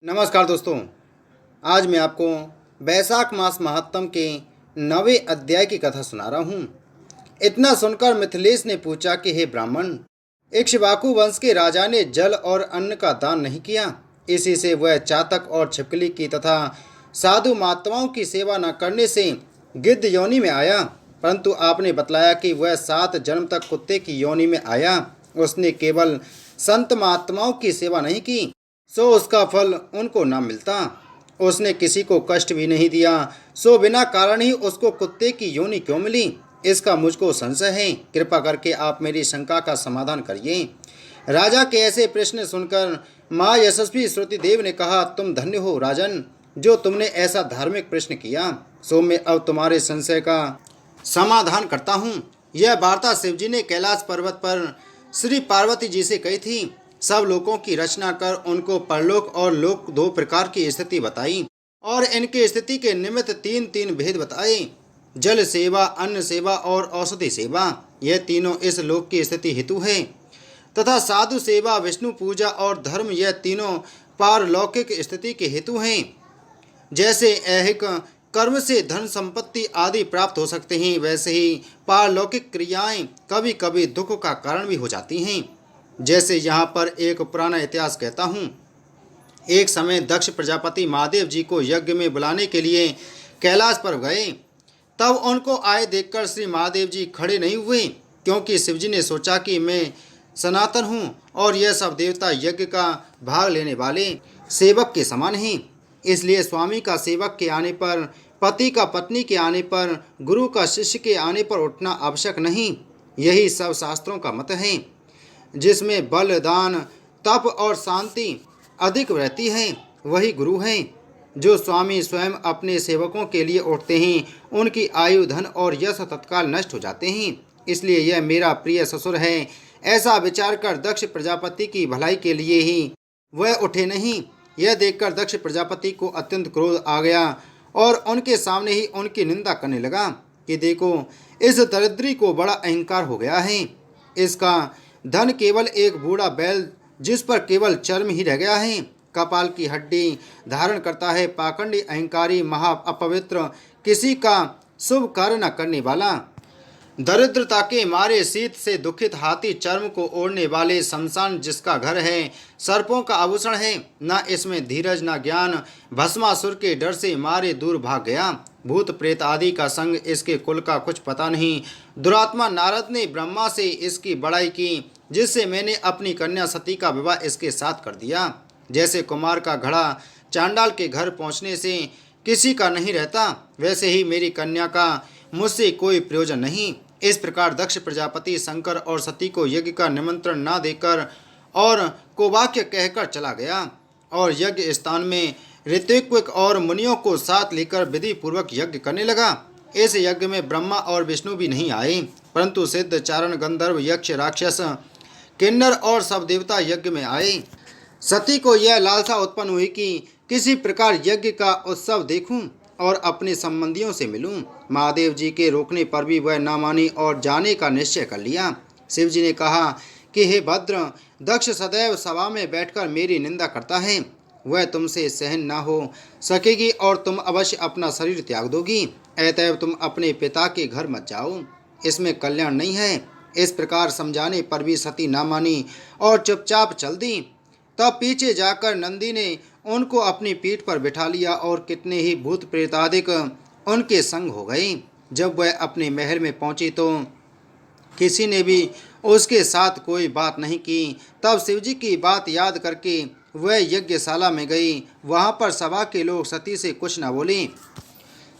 नमस्कार दोस्तों। आज मैं आपको वैशाख मास महात्म के 9वें अध्याय की कथा सुना रहा हूँ। इतना सुनकर मिथिलेश ने पूछा कि हे ब्राह्मण, इक्ष्वाकु वंश के राजा ने जल और अन्न का दान नहीं किया। इसी से वह चातक और छिपकली की तथा साधु महात्माओं की सेवा न करने से गिद्ध योनि में आया। परंतु आपने बतलाया कि वह 7 जन्म तक कुत्ते की योनि में आया। उसने केवल संत महात्माओं की सेवा नहीं की, सो उसका फल उनको न मिलता। उसने किसी को कष्ट भी नहीं दिया, सो बिना कारण ही उसको कुत्ते की योनि क्यों मिली? इसका मुझको संशय है। कृपा करके आप मेरी शंका का समाधान करिए। राजा के ऐसे प्रश्न सुनकर माँ यशस्वी श्रुतिदेव ने कहा, तुम धन्य हो राजन, जो तुमने ऐसा धार्मिक प्रश्न किया। सो मैं अब तुम्हारे संशय का समाधान करता हूँ। यह वार्ता शिवजी ने कैलाश पर्वत पर श्री पार्वती जी से कही थी। सब लोगों की रचना कर उनको परलोक और लोक 2 प्रकार की स्थिति बताई और इनकी स्थिति के निमित्त 3 भेद बताए। जल सेवा, अन्न सेवा और औषधि सेवा, यह तीनों इस लोक की स्थिति हेतु है। तथा साधु सेवा, विष्णु पूजा और धर्म, यह तीनों पारलौकिक स्थिति के हेतु हैं। जैसे ऐहिक कर्म से धन संपत्ति आदि प्राप्त हो सकते हैं, वैसे ही पारलौकिक क्रियाएं कभी कभी दुख का कारण भी हो जाती हैं। जैसे यहाँ पर एक पुराना इतिहास कहता हूँ। एक समय दक्ष प्रजापति महादेव जी को यज्ञ में बुलाने के लिए कैलाश पर गए। तब उनको आए देखकर श्री महादेव जी खड़े नहीं हुए, क्योंकि शिवजी ने सोचा कि मैं सनातन हूँ और यह सब देवता यज्ञ का भाग लेने वाले सेवक के समान हैं। इसलिए स्वामी का सेवक के आने पर, पति का पत्नी के आने पर, गुरु का शिष्य के आने पर उठना आवश्यक नहीं। यही सब शास्त्रों का मत है, जिसमें बल, दान, तप और शांति अधिक रहती है, वही गुरु हैं। जो स्वामी स्वयं अपने सेवकों के लिए उठते हैं, उनकी आयु, धन और यश तत्काल नष्ट हो जाते हैं। इसलिए यह मेरा प्रिय ससुर है, ऐसा विचार कर दक्ष प्रजापति की भलाई के लिए ही वह उठे नहीं। यह देखकर दक्ष प्रजापति को अत्यंत क्रोध आ गया और उनके सामने ही उनकी निंदा करने लगा कि देखो, इस दरिद्री को बड़ा अहंकार हो गया है। इसका धन केवल एक बूढ़ा बैल, जिस पर केवल चर्म ही रह गया है, कपाल की हड्डी धारण करता है, पाखंडी, अहंकारी, महा अपवित्र, किसी का शुभ कार्य न करने वाला, दरिद्रता के मारे शीत से दुखित, हाथी चर्म को ओढ़ने वाले, शमशान जिसका घर है, सर्पों का आभूषण है, न इसमें धीरज न ज्ञान, भस्मासुर के डर से मारे दूर भाग गया, भूत प्रेत आदि का संग, इसके कुल का कुछ पता नहीं। दुरात्मा नारद ने ब्रह्मा से इसकी बड़ाई की, जिससे मैंने अपनी कन्या सती का विवाह इसके साथ कर दिया। जैसे कुमार का घड़ा चांडाल के घर पहुंचने से किसी का नहीं रहता, वैसे ही मेरी कन्या का मुझसे कोई प्रयोजन नहीं। इस प्रकार दक्ष प्रजापति शंकर और सती को यज्ञ का निमंत्रण न देकर और कोवाक्य कहकर चला गया और यज्ञ स्थान में ऋत्विक और मुनियों को साथ लेकर विधि पूर्वक यज्ञ करने लगा। इस यज्ञ में ब्रह्मा और विष्णु भी नहीं आए, परंतु सिद्ध, चारण, गंधर्व, यक्ष, राक्षस, किन्नर और सब देवता यज्ञ में आए। सती को यह लालसा उत्पन्न हुई कि किसी प्रकार यज्ञ का उत्सव देखूं और अपने संबंधियों से मिलूं। महादेव जी के रोकने पर भी वह न मानी और जाने का निश्चय कर लिया। शिव जी ने कहा कि हे भद्र, दक्ष सदैव सभा में बैठकर मेरी निंदा करता है, वह तुमसे सहन न हो सकेगी और तुम अवश्य अपना शरीर त्याग दोगी। अतएव तुम अपने पिता के घर मत जाओ, इसमें कल्याण नहीं है। इस प्रकार समझाने पर भी सती न मानी और चुपचाप चल दी। तब पीछे जाकर नंदी ने उनको अपनी पीठ पर बिठा लिया और कितने ही भूत प्रेतादिक उनके संग हो गए। जब वह अपने महल में पहुंची तो किसी ने भी उसके साथ कोई बात नहीं की। तब शिवजी की बात याद करके वह यज्ञशाला में गई। वहां पर सभा के लोग सती से कुछ न बोले।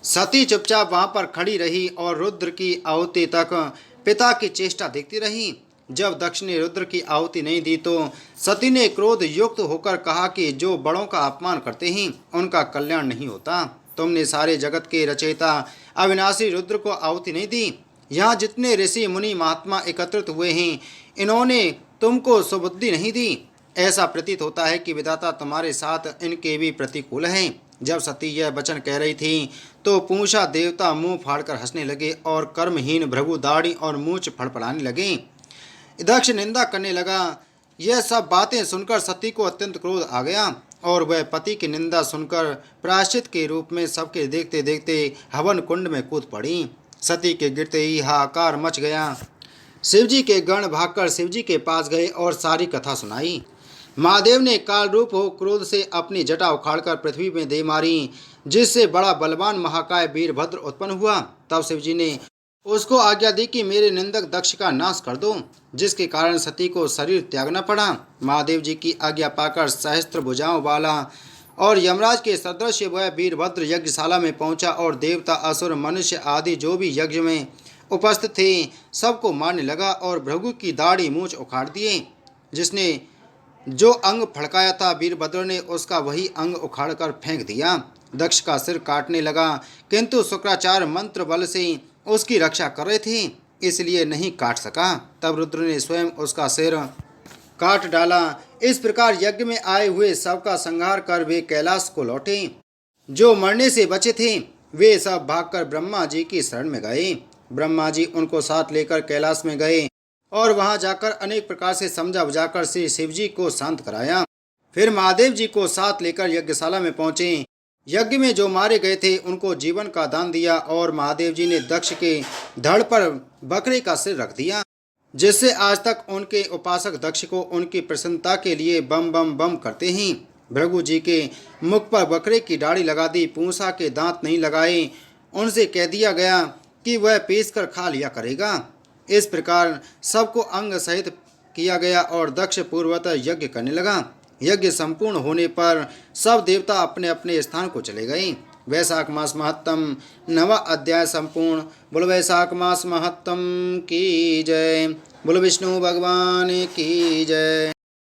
सती चुपचाप वहां पर खड़ी रही और रुद्र की आहुति तक पिता की चेष्टा देखती रही। जब दक्ष ने रुद्र की आहुति नहीं दी तो सती ने क्रोध युक्त होकर कहा कि जो बड़ों का अपमान करते हैं उनका कल्याण नहीं होता। तुमने सारे जगत के रचयिता अविनाशी रुद्र को आहुति नहीं दी। यहाँ जितने ऋषि मुनि महात्मा एकत्रित हुए हैं, इन्होंने तुमको सुबुद्धि नहीं दी। ऐसा प्रतीत होता है कि विधाता तुम्हारे साथ इनके भी प्रतिकूल हैं। जब सती यह वचन कह रही थी तो पूषा देवता मुंह फाड़कर हंसने लगे और कर्महीन भृगु, दाढ़ी और मूंछ फड़फड़ाने लगे। दक्ष निंदा करने लगा। यह सब बातें सुनकर सती को अत्यंत क्रोध आ गया और वह पति की निंदा सुनकर प्रायश्चित के रूप में सबके देखते देखते हवन कुंड में कूद पड़ी। सती के गिरते ही हाहाकार मच गया। शिवजी के गण भागकर शिवजी के पास गए और सारी कथा सुनाई। महादेव ने काल रूप हो क्रोध से अपनी जटा उखाड़कर पृथ्वी में दे मारी, जिससे बड़ा बलवान महाकाय वीरभद्र उत्पन्न हुआ। तब शिवजी ने उसको आज्ञा दी कि मेरे निंदक दक्ष का नाश कर दो, जिसके कारण सती को शरीर त्यागना पड़ा। महादेव जी की आज्ञा पाकर सहस्त्र भुजाओं वाला और यमराज के सदृश वह वीरभद्र यज्ञशाला में पहुंचा और देवता असुर मनुष्य आदि जो भी यज्ञ में उपस्थित थे सबको मारने लगा और भृगु की दाढ़ी मूछ उखाड़ दिए। जिसने जो अंग फड़काया था वीरभद्र ने उसका वही अंग उखाड़कर फेंक दिया। दक्ष का सिर काटने लगा, किंतु शुक्राचार्य मंत्र बल से उसकी रक्षा कर रहे थे, इसलिए नहीं काट सका। तब रुद्र ने स्वयं उसका सिर काट डाला। इस प्रकार यज्ञ में आए हुए सबका संहार कर वे कैलाश को लौटे। जो मरने से बचे थे वे सब भागकर ब्रह्मा जी की शरण में गए। ब्रह्मा जी उनको साथ लेकर कैलाश में गए और वहां जाकर अनेक प्रकार से समझा बुझाकर श्री शिव जी को शांत कराया। फिर महादेव जी को साथ लेकर यज्ञशाला में पहुंचे। यज्ञ में जो मारे गए थे उनको जीवन का दान दिया और महादेव जी ने दक्ष के धड़ पर बकरे का सिर रख दिया, जिससे आज तक उनके उपासक दक्ष को उनकी प्रसन्नता के लिए बम बम बम करते हैं। भृगु जी के मुख पर बकरे की दाढ़ी लगा दी, पूंछा के दांत नहीं लगाए। उनसे कह दिया गया कि वह पीस कर खा लिया करेगा। इस प्रकार सबको अंग सहित किया गया और दक्ष पूर्वतः यज्ञ करने लगा। यज्ञ संपूर्ण होने पर सब देवता अपने अपने स्थान को चले गए। वैशाख मास महत्तम 9वां अध्याय संपूर्ण। बोलो वैशाख मास महत्तम की जय। बोलो विष्णु भगवान की जय।